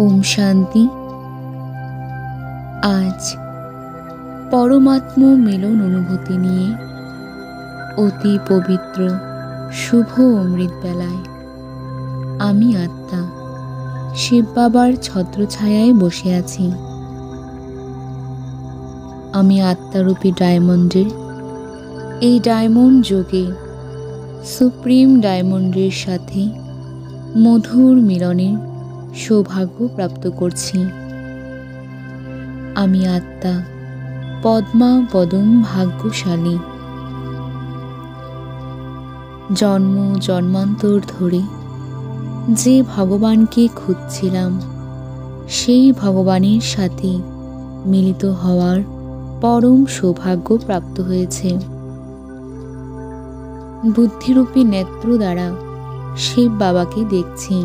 ওম শান্তি। আজ পরমাত্ম মিলন অনুভূতি নিয়ে অতি পবিত্র শুভ অমৃত বেলায় আমি আত্মা শিব বাবার ছত্রছায়ায় বসে আছি। আমি আত্মারূপী ডায়মন্ডের এই ডায়মন্ড যোগে সুপ্রিম ডায়মন্ডের সাথে মধুর মিলনের সৌভাগ্য প্রাপ্ত করছি। আমি আত্মা পদ্মা পদম ভাগ্যশালী। জন্ম জন্মান্তর ধরে যে ভগবানকে খুঁজছিলাম সেই ভগবানের সাথে মিলিত হওয়ার পরম সৌভাগ্য প্রাপ্ত হয়েছে। বুদ্ধিরূপী নেত্র দ্বারা শিব বাবাকে দেখছি।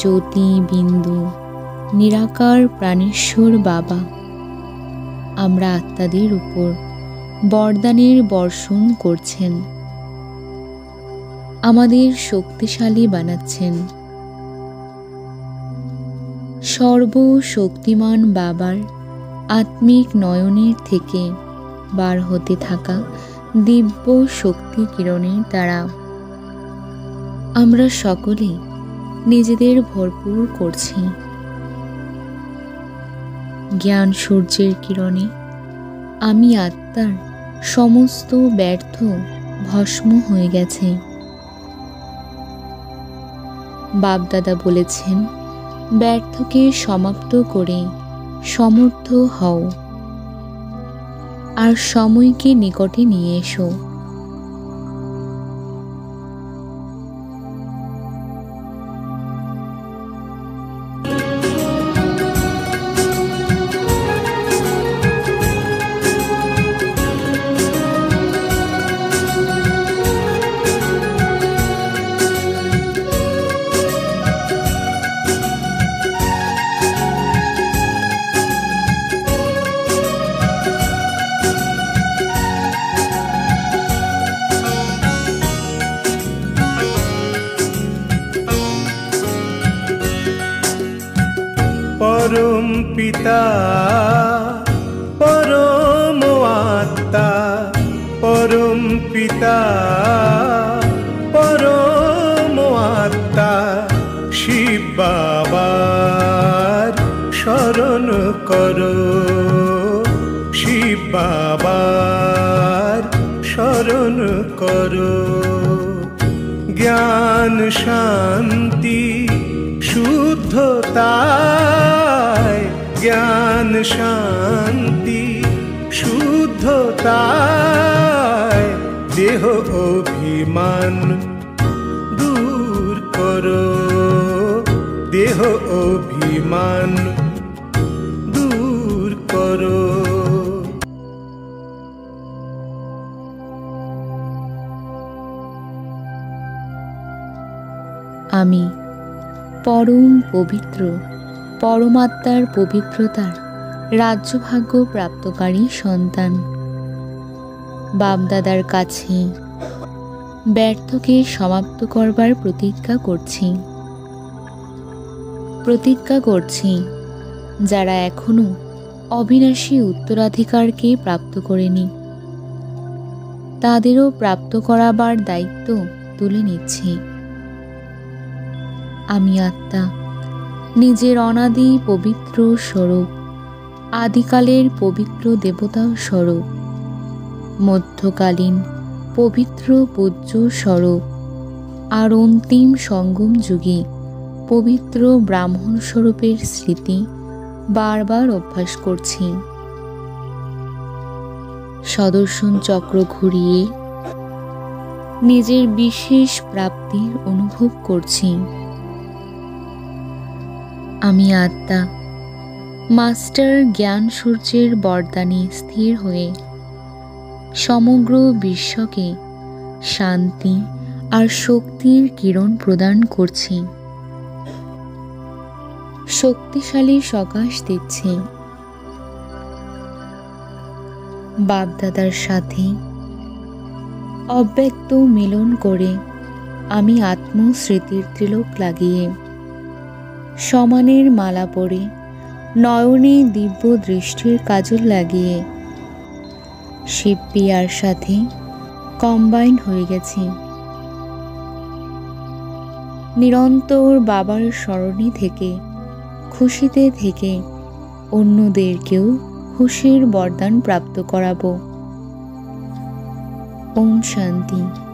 জ্যোতি বিন্দু নিরাকার প্রাণেশ্বর বাবা আমরা আত্মাদের উপর বরদানের বর্ষণ করছেন, আমাদের শক্তিশালী বানাচ্ছেন। সর্বশক্তিমান বাবার আত্মিক নয়নের থেকে বার হতে থাকা দিব্য শক্তি কিরণের দ্বারা আমরা সকলে নিজেদের ভরপুর করছি। জ্ঞান সূর্যের কিরণে আমি আত্মার সমস্ত ব্যর্থ ভস্ম হয়ে গেছে। বাপদাদা বলেছেন, ব্যর্থকে সমাপ্ত করে সমর্থ হও আর সময়কে নিকটে নিয়ে এসো। পরম পিতা পরম আত্মা, পরম পিতা পরম আত্মা শিব বাবার শরণ করো, শিব বাবার শরণ করো। জ্ঞান শান্তি শুদ্ধতায়, জ্ঞান শান্তি শুদ্ধতায় দেহ অভিমান দূর করো, দেহ অভিমান দূর করো। আমি পরম পবিত্র পরমাত্মার পবিত্রতার রাজ্যভাগ্য প্রাপ্তকারী সন্তান। বাপদাদার কাছে ব্যর্থকে সমাপ্ত করবার প্রতিজ্ঞা করছি যারা এখনো অবিনাশী উত্তরাধিকারকে প্রাপ্ত করেনি তাদেরও প্রাপ্ত করাবার দায়িত্ব তুলে নিচ্ছি। আমি আত্মা নিজের অনাদি পবিত্র স্বরূপ, আদিকালের পবিত্র দেবতা স্বরূপ, মধ্যকালীন পবিত্র পূজ্য স্বরূপ আর অন্তিম সঙ্গম যুগে পবিত্র ব্রাহ্মণ স্বরূপের স্মৃতি বারবার অভ্যাস করছি। সুদর্শন চক্র ঘুরিয়ে নিজের বিশেষ প্রাপ্তির অনুভব করছি। আমি আত্মা মাস্টার জ্ঞান সূর্যের বরদানে স্থির হয়ে সমগ্র বিশ্বকে শান্তি আর শক্তির কিরণ প্রদান করছি, শক্তিশালী সকাশ দিচ্ছি। বাপদাদার সাথে অব্যক্ত মিলন করে আমি আত্মস্মৃতির তিলক লাগিয়ে, সমানের মালা পরে, নয়নে দিব্য দৃষ্টির কাজল লাগিয়ে শিবপিয়ার সাথে কম্বাইন হয়ে গেছি। নিরন্তর বাবার স্মরণে থেকে, খুশিতে থেকে অন্যদেরকেও খুশির বরদান প্রাপ্ত করাবো। ওম শান্তি।